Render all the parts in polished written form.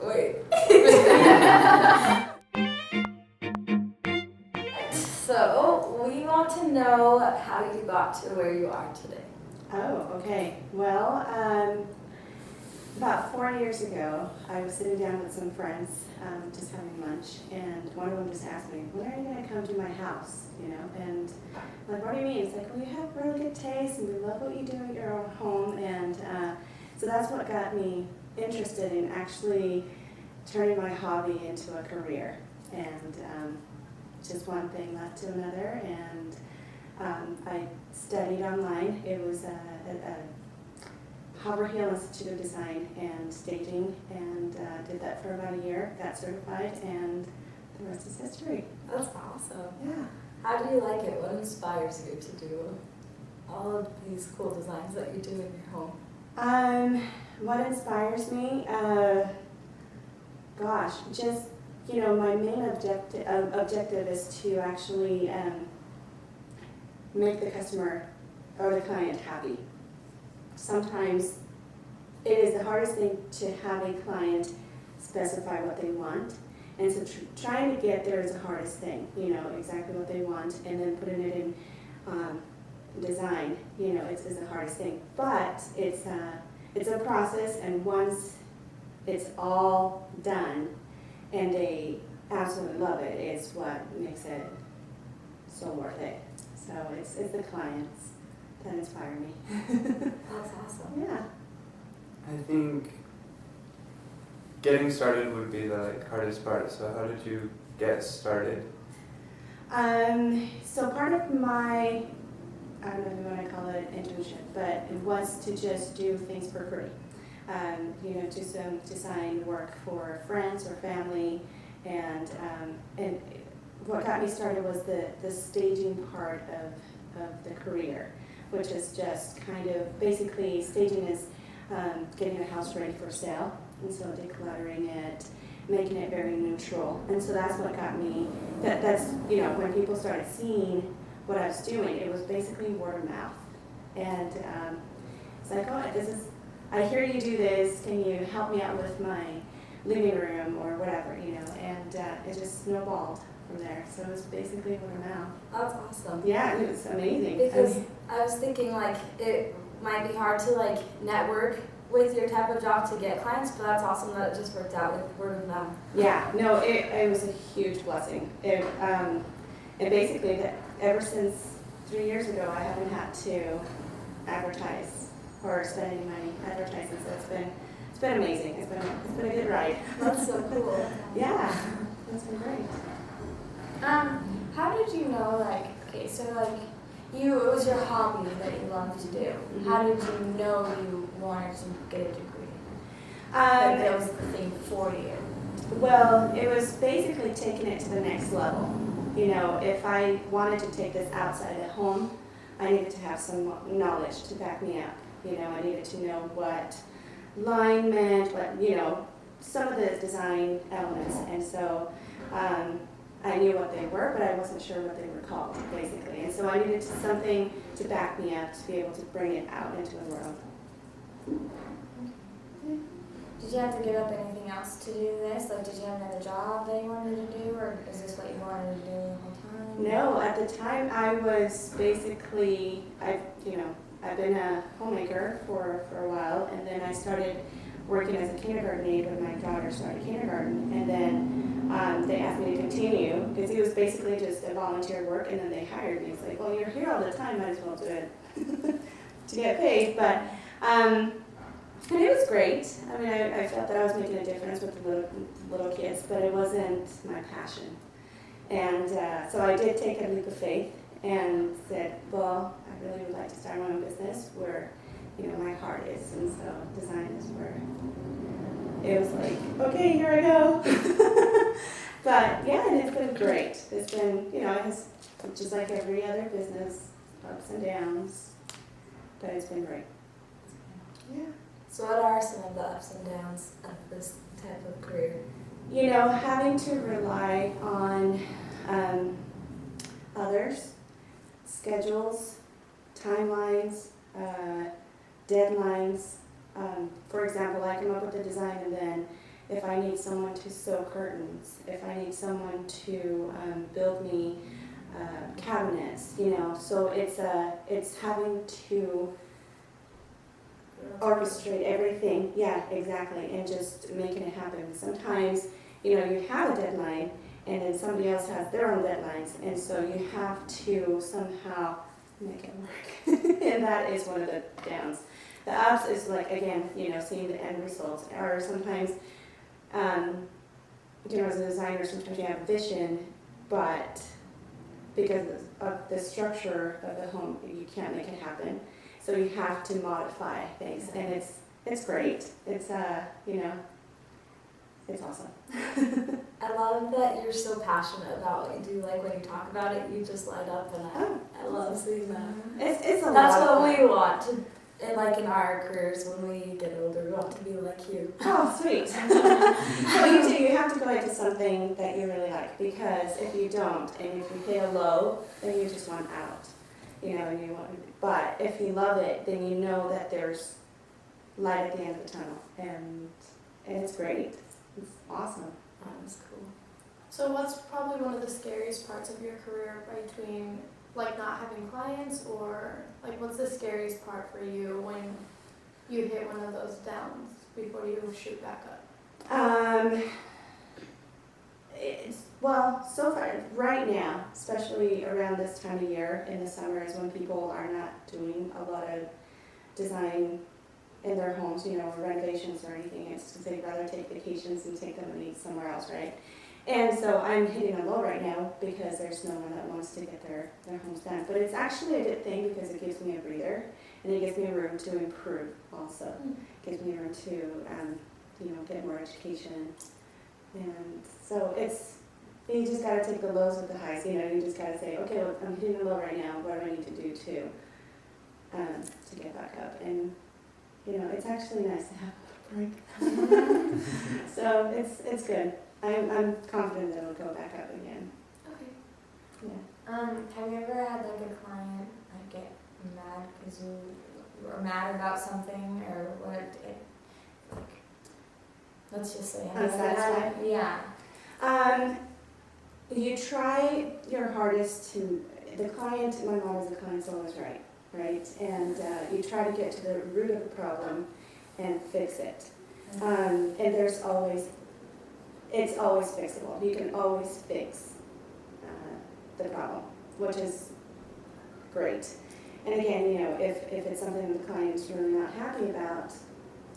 Wait. So, we want to know how you got to where you are today. Oh, okay. Well, about 4 years ago, I was sitting down with some friends, just having lunch, and one of them just asked me, "When are you going to come to my house?" You know, and I'm like, "What do you mean?" It's like, "Well, you have really good taste, and we love what you do at your own home," and so that's what got me interested in actually turning my hobby into a career, and just one thing led to another, and I studied online. It was a Haverhill Institute of Design and Staging, and did that for about a year, got certified, and the rest is history. That's awesome. Yeah. How do you like it? What inspires you to do all of these cool designs that you do in your home? What inspires me? Gosh, just, my main objective is to actually make the customer or the client happy. Sometimes it is the hardest thing to have a client specify what they want, and so trying to get there is the hardest thing, exactly what they want, and then putting it in design, it's the hardest thing. But it's a process, and once it's all done and they absolutely love it, is what makes it so worth it. So it's the clients that inspire me. That's awesome. Yeah. I think getting started would be the hardest part. So how did you get started? So part of my, I don't know if you want to call it an internship, but it was to just do things for free. Do some design work for friends or family, and what got me started was the staging part of the career, which is just kind of basically staging is getting a house ready for sale, and so decluttering it, making it very neutral, and so that's what got me. That's when people started seeing what I was doing, it was basically word of mouth, and it's like, oh, I hear you do this. Can you help me out with my living room or whatever, and it just snowballed from there. So it was basically word of mouth. That's awesome. Yeah, it was amazing. Because I was thinking it might be hard to network with your type of job to get clients, but that's awesome that it just worked out with word of mouth. Yeah, no, it was a huge blessing. And basically that ever since 3 years ago, I haven't had to advertise or spend any money advertising. So it's been amazing. It's been a good ride. That's so cool. Yeah, it's been great. How did you know, it was your hobby that you loved to do. Mm-hmm. How did you know you wanted to get a degree? That was the thing for you. Well, it was basically taking it to the next level. If I wanted to take this outside at home, I needed to have some knowledge to back me up. I needed to know what line meant, some of the design elements. And so I knew what they were, but I wasn't sure what they were called, basically. And so I needed something to back me up to be able to bring it out into the world. Did you have to give up anything else to do this? Did you have another job that you wanted to do, or is this what you wanted to do the whole time? No, at the time I was basically, I've been a homemaker for a while, and then I started working as a kindergarten aide when my daughter started kindergarten, and then they asked me to continue, because it was basically just a volunteer work, and then they hired me. It's like, well, you're here all the time, might as well do it to get paid, but and it was great. I mean, I felt that I was making a difference with the little kids, but it wasn't my passion. And so I did take a leap of faith and said, well, I really would like to start my own business where, my heart is. And so design is where it was like, okay, here I go. But yeah, and it's been great. It's been, it's just like every other business, ups and downs, but it's been great. Yeah. So what are some of the ups and downs of this type of career? Having to rely on others, schedules, timelines, deadlines. For example, I come up with a design and then if I need someone to sew curtains, if I need someone to build me cabinets, you know. So it's having to orchestrate everything. Yeah, exactly, and just making it happen. Sometimes, you know, you have a deadline, and then somebody else has their own deadlines, and so you have to somehow make it work. And that is one of the downs. The ups is like, again, you know, seeing the end results. Or sometimes, you know, as a designer, sometimes you have vision, but because of the structure of the home, you can't make it happen. So you have to modify things, and it's great. It's you know, it's awesome. I love that you're so passionate about what you do. Like when you talk about it, you just light up, and I love seeing that. It's a That's lot of what fun. we want to. And like in our careers, when we get older, we want to be like you. Oh, sweet. So you do. You have to go into something that you really like, because if you don't, and if you fail low, then you just want out. You know, and you want. But if you love it, then you know that there's light at the end of the tunnel, and it's great. It's awesome. That's cool. So what's probably one of the scariest parts of your career between like not having clients, or like what's the scariest part for you when you hit one of those downs before you shoot back up? Well, so far, right now, especially around this time of year in the summer, is when people are not doing a lot of design in their homes, you know, renovations or anything. It's because they'd rather take vacations and take them and eat somewhere else, right? And so I'm hitting a low right now because there's no one that wants to get their homes done. But it's actually a good thing because it gives me a breather, and it gives me room to improve also. It gives me room to, you know, get more education. And so you just got to take the lows with the highs. You know, you just got to say, okay, well, I'm hitting a low right now. What do I need to do to get back up? And, you know, it's actually nice to have a break. So it's good. I'm confident that it'll go back up again. Okay. Yeah. Have you ever had like a client like get mad because you were mad about something or what? Like, let's just say. have you ever had- Unsatisfied? Yeah. You try your hardest to, the client, my mom is the client's always right? And you try to get to the root of the problem and fix it. And it's always fixable. You can always fix the problem, which is great. And again, you know, if it's something the client's really not happy about,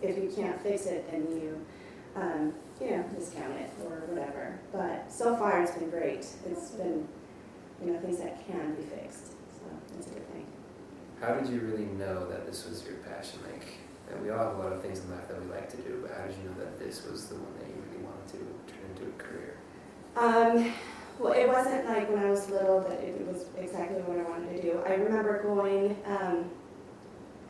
if you can't fix it, then you know, discount it or whatever. But so far it's been great. It's been, you know, things that can be fixed. So it's a good thing. How did you really know that this was your passion? Like, and we all have a lot of things in life that we like to do, but how did you know that this was the one that you really wanted to turn into a career? Well, it wasn't like when I was little that it was exactly what I wanted to do. I remember going,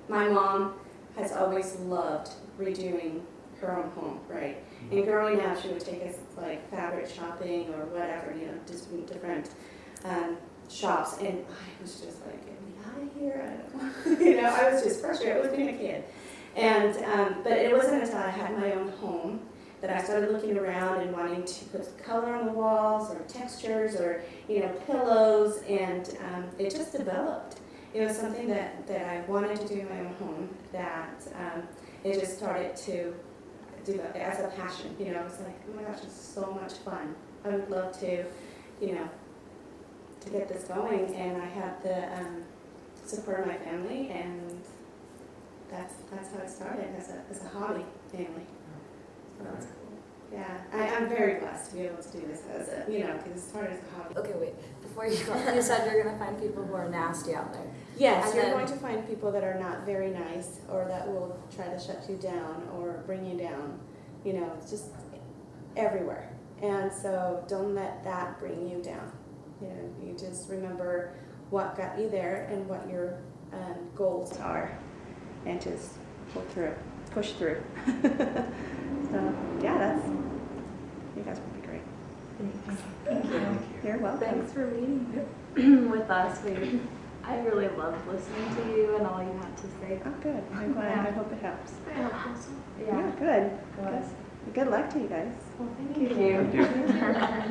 my mom has always loved redoing her own home, right? And growing up, she would take us like fabric shopping or whatever, you know, just different shops. And I was just like, get me out of here. I don't know. You know, I was just frustrated with being a kid. And, but it wasn't until I had my own home that I started looking around and wanting to put color on the walls or textures or, you know, pillows. And it just developed. It was something that I wanted to do in my own home, that it just started to do it as a passion. You know, it's like, oh my gosh, it's so much fun. I would love to, you know, to get this going. And I had the support of my family, and that's how it started, as a hobby, mainly. So that's cool. Yeah, I'm very blessed to be able to do this as a, you know, because it started as a hobby. Okay, wait. Before you go, you said you're gonna find people who are nasty out there. Yes, And you're then- going to find people that are not very nice, or that will try to shut you down or bring you down. You know, it's just everywhere. And so don't let that bring you down. You know, you just remember what got you there and what your goals are, and just push through. So yeah, you guys will be great. Thank you. You're welcome. Thanks for meeting with us. I really loved listening to you and all you had to say. Oh, good. I'm glad. I hope it helps. Yeah. Yeah, good. Good. Good luck to you guys. Well, thank you. Thank you.